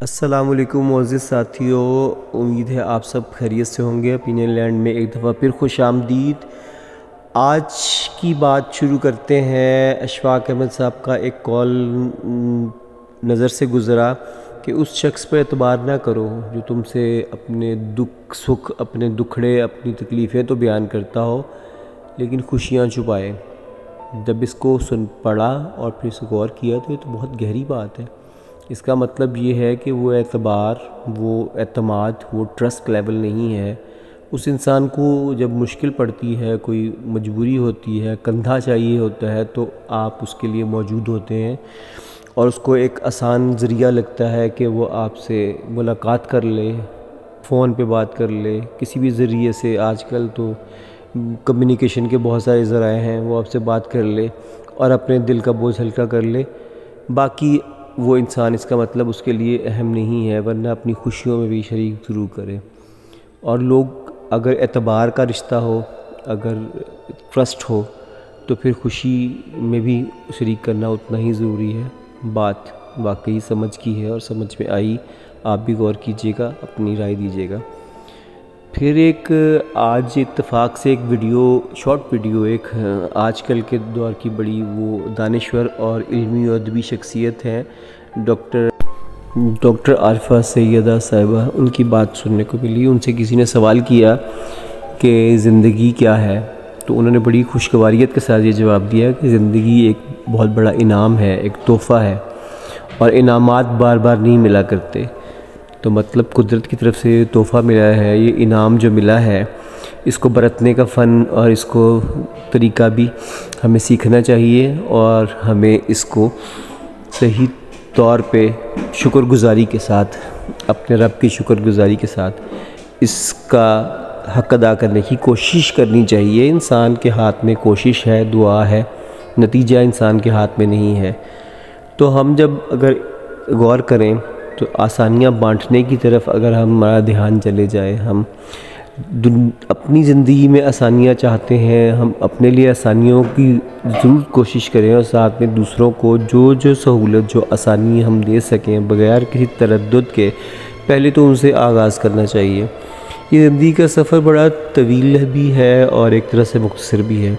السلام علیکم معزز ساتھیوں، امید ہے آپ سب خیریت سے ہوں گے۔ اوپینین لینڈ میں ایک دفعہ پھر خوش آمدید۔ آج کی بات شروع کرتے ہیں۔ اشفاق احمد صاحب کا ایک کال نظر سے گزرا کہ اس شخص پر اعتبار نہ کرو جو تم سے اپنے دکھ سکھ، اپنے دکھڑے، اپنی تکلیفیں تو بیان کرتا ہو لیکن خوشیاں چھپائے۔ جب اس کو پڑھا اور پھر اس کو غور کیا تو یہ تو بہت گہری بات ہے۔ اس کا مطلب یہ ہے کہ وہ اعتبار، وہ اعتماد، وہ ٹرسٹ لیول نہیں ہے۔ اس انسان کو جب مشکل پڑتی ہے، کوئی مجبوری ہوتی ہے، کندھا چاہیے ہوتا ہے تو آپ اس کے لیے موجود ہوتے ہیں، اور اس کو ایک آسان ذریعہ لگتا ہے کہ وہ آپ سے ملاقات کر لے، فون پہ بات کر لے، کسی بھی ذریعے سے۔ آج کل تو کمیونیکیشن کے بہت سارے ذرائع ہیں، وہ آپ سے بات کر لے اور اپنے دل کا بوجھ ہلکا کر لے۔ باقی وہ انسان، اس کا مطلب اس کے لیے اہم نہیں ہے، ورنہ اپنی خوشیوں میں بھی شریک ضرور کرے۔ اور لوگ، اگر اعتبار کا رشتہ ہو، اگر ٹرسٹ ہو، تو پھر خوشی میں بھی شریک کرنا اتنا ہی ضروری ہے۔ بات واقعی سمجھ کی ہے اور سمجھ میں آئی، آپ بھی غور کیجئے گا، اپنی رائے دیجئے گا۔ پھر ایک آج اتفاق سے ایک ویڈیو، شارٹ ویڈیو، ایک آج کل کے دور کی بڑی وہ دانشور اور علمی و ادبی شخصیت ہیں ڈاکٹر عارفہ سیدہ صاحبہ، ان کی بات سننے کو ملی۔ ان سے کسی نے سوال کیا کہ زندگی کیا ہے، تو انہوں نے بڑی خوشگواریت کے ساتھ یہ جواب دیا کہ زندگی ایک بہت بڑا انعام ہے، ایک تحفہ ہے، اور انعامات بار بار نہیں ملا کرتے۔ تو مطلب قدرت کی طرف سے تحفہ ملا ہے، یہ انعام جو ملا ہے، اس کو برتنے کا فن اور اس کو طریقہ بھی ہمیں سیکھنا چاہیے، اور ہمیں اس کو صحیح طور پہ شکر گزاری کے ساتھ، اپنے رب کی شکر گزاری کے ساتھ اس کا حق ادا کرنے کی کوشش کرنی چاہیے۔ انسان کے ہاتھ میں کوشش ہے، دعا ہے، نتیجہ انسان کے ہاتھ میں نہیں ہے۔ تو ہم جب اگر غور کریں تو آسانیاں بانٹنے کی طرف اگر ہمارا دھیان چلے جائے، ہم اپنی زندگی میں آسانیاں چاہتے ہیں، ہم اپنے لیے آسانیوں کی ضرور کوشش کریں، اور ساتھ میں دوسروں کو جو سہولت، جو آسانی ہم دے سکیں بغیر کسی تردد کے، پہلے تو ان سے آغاز کرنا چاہیے۔ یہ زندگی کا سفر بڑا طویل بھی ہے اور ایک طرح سے مختصر بھی ہے۔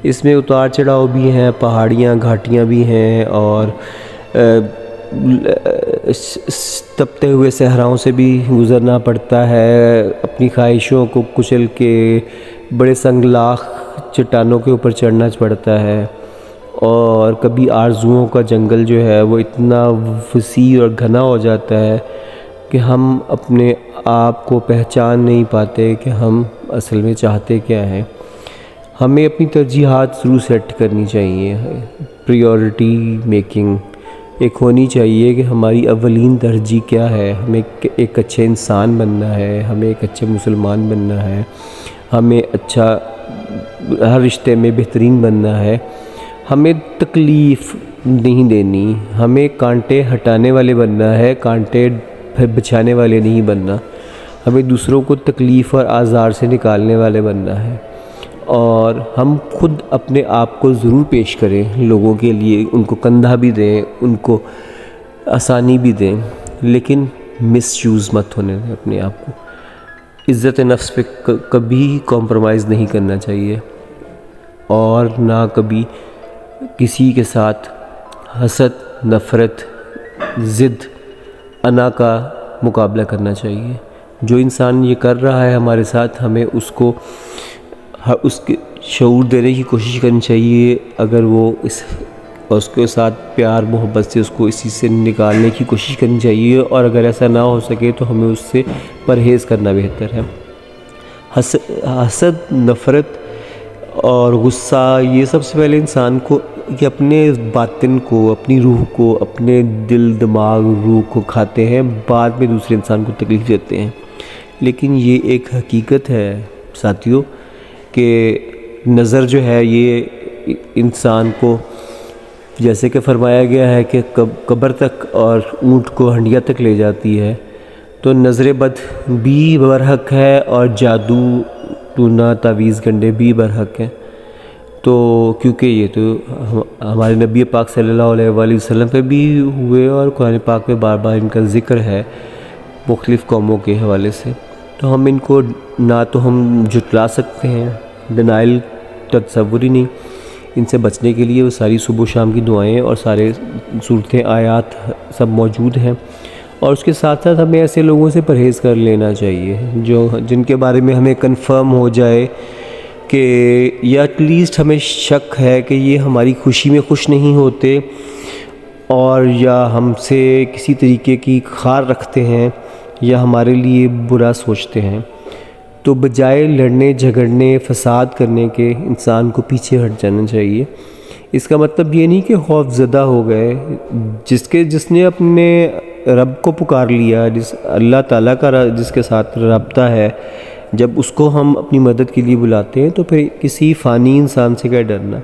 اس میں اتار چڑھاؤ بھی ہیں، پہاڑیاں گھاٹیاں بھی ہیں، اور تپتے ہوئے صحراؤں سے بھی گزرنا پڑتا ہے، اپنی خواہشوں کو کچل کے بڑے سنگلاخ چٹانوں کے اوپر چڑھنا پڑتا ہے، اور کبھی آرزوؤں کا جنگل جو ہے وہ اتنا وسیع اور گھنا ہو جاتا ہے کہ ہم اپنے آپ کو پہچان نہیں پاتے کہ ہم اصل میں چاہتے کیا ہیں۔ ہمیں اپنی ترجیحات ضرور سیٹ کرنی چاہیے، پریورٹی میکنگ ایک ہونی چاہیے کہ ہماری اولین ترجیح کیا ہے۔ ہمیں ایک اچھے انسان بننا ہے، ہمیں ایک اچھے مسلمان بننا ہے، ہمیں اچھا ہر رشتے میں بہترین بننا ہے، ہمیں تکلیف نہیں دینی، ہمیں کانٹے ہٹانے والے بننا ہے، کانٹے بچھانے والے نہیں بننا، ہمیں دوسروں کو تکلیف اور آزار سے نکالنے والے بننا ہے، اور ہم خود اپنے آپ کو ضرور پیش کریں لوگوں کے لیے، ان کو کندھا بھی دیں، ان کو آسانی بھی دیں، لیکن مس یوز مت ہونے دیں اپنے آپ کو۔ عزت نفس پہ کبھی کمپرومائز نہیں کرنا چاہیے، اور نہ کبھی کسی کے ساتھ حسد، نفرت، ضد، انا کا مقابلہ کرنا چاہیے۔ جو انسان یہ کر رہا ہے ہمارے ساتھ، ہمیں اس کے شعور دینے کی کوشش کرنی چاہیے، اگر وہ اس کے ساتھ پیار محبت سے اس کو اسی سے نکالنے کی کوشش کرنی چاہیے، اور اگر ایسا نہ ہو سکے تو ہمیں اس سے پرہیز کرنا بہتر ہے۔ حسد، نفرت اور غصہ، یہ سب سے پہلے انسان کو کہ اپنے باطن کو، اپنی روح کو، اپنے دل، دماغ، روح کو کھاتے ہیں، بعد میں دوسرے انسان کو تکلیف دیتے ہیں۔ لیکن یہ ایک حقیقت ہے ساتھیوں کہ نظر جو ہے یہ انسان کو، جیسے کہ فرمایا گیا ہے کہ قبر تک اور اونٹ کو ہنڈیا تک لے جاتی ہے، تو نظر بد بھی برحق ہے، اور جادو ٹونا تعویذ گنڈے بھی برحق ہیں۔ تو کیونکہ یہ تو ہمارے نبی پاک صلی اللہ علیہ وآلہ وسلم پہ بھی ہوئے اور قرآن پاک میں بار بار ان کا ذکر ہے مختلف قوموں کے حوالے سے، تو ہم ان کو نہ تو ہم جھٹلا سکتے ہیں، ڈینائل تصور ہی نہیں۔ ان سے بچنے کے لیے وہ ساری صبح و شام کی دعائیں اور سارے صورتیں آیات سب موجود ہیں، اور اس کے ساتھ ساتھ ہمیں ایسے لوگوں سے پرہیز کر لینا چاہیے جن کے بارے میں ہمیں کنفرم ہو جائے کہ یا ایٹ لیسٹ ہمیں شک ہے کہ یہ ہماری خوشی میں خوش نہیں ہوتے اور یا ہم سے کسی طریقے کی خار رکھتے ہیں یا ہمارے لیے برا سوچتے ہیں، تو بجائے لڑنے جھگڑنے فساد کرنے کے انسان کو پیچھے ہٹ جانا چاہیے۔ اس کا مطلب یہ نہیں کہ خوف زدہ ہو گئے، جس نے اپنے رب کو پکار لیا، اللہ تعالیٰ کا جس کے ساتھ رابطہ ہے، جب اس کو ہم اپنی مدد کے لیے بلاتے ہیں تو پھر کسی فانی انسان سے کیا ڈرنا،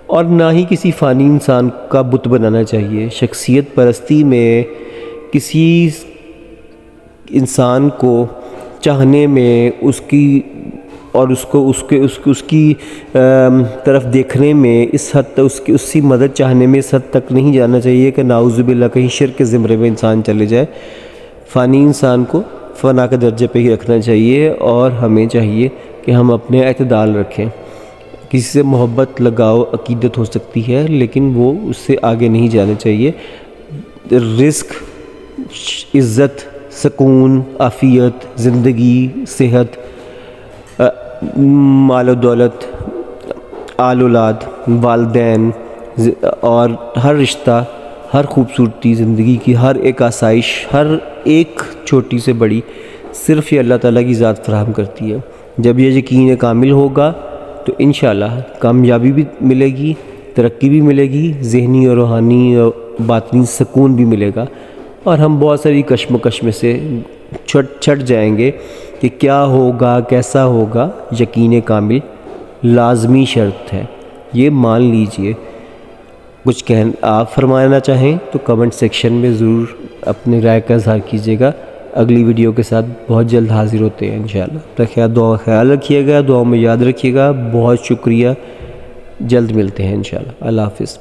اور نہ ہی کسی فانی انسان کا بت بنانا چاہیے۔ شخصیت پرستی میں کسی انسان کو چاہنے میں اس کی اور اس کی طرف دیکھنے میں اس حد تک اس کی مدد چاہنے میں اس حد تک نہیں جانا چاہیے کہ نعوذ باللہ کہیں شرک کے زمرے میں انسان چلے جائے۔ فانی انسان کو فنا کے درجے پہ ہی رکھنا چاہیے، اور ہمیں چاہیے کہ ہم اپنے اعتدال رکھیں۔ کسی سے محبت لگاؤ عقیدت ہو سکتی ہے، لیکن وہ اس سے آگے نہیں جانا چاہیے۔ رزق، عزت، سکون، عافیت، زندگی، صحت، مال و دولت، آل اولاد، والدین اور ہر رشتہ، ہر خوبصورتی زندگی کی ہر ایک آسائش، ہر ایک چھوٹی سے بڑی صرف یہ اللہ تعالیٰ کی ذات فراہم کرتی ہے۔ جب یہ یقین کامل ہوگا تو انشاءاللہ کامیابی بھی ملے گی، ترقی بھی ملے گی، ذہنی اور روحانی اور باطنی سکون بھی ملے گا، اور ہم بہت ساری کشمکش میں سے چھٹ جائیں گے کہ کیا ہوگا کیسا ہوگا۔ یقین کامل لازمی شرط ہے، یہ مان لیجئے۔ کچھ آپ فرمانا چاہیں تو کمنٹ سیکشن میں ضرور اپنی رائے کا اظہار کیجیے گا۔ اگلی ویڈیو کے ساتھ بہت جلد حاضر ہوتے ہیں انشاءاللہ۔ اپنا دعا خیال رکھیے گا، دعاؤں میں یاد رکھیے گا۔ بہت شکریہ، جلد ملتے ہیں انشاءاللہ۔ اللہ حافظ۔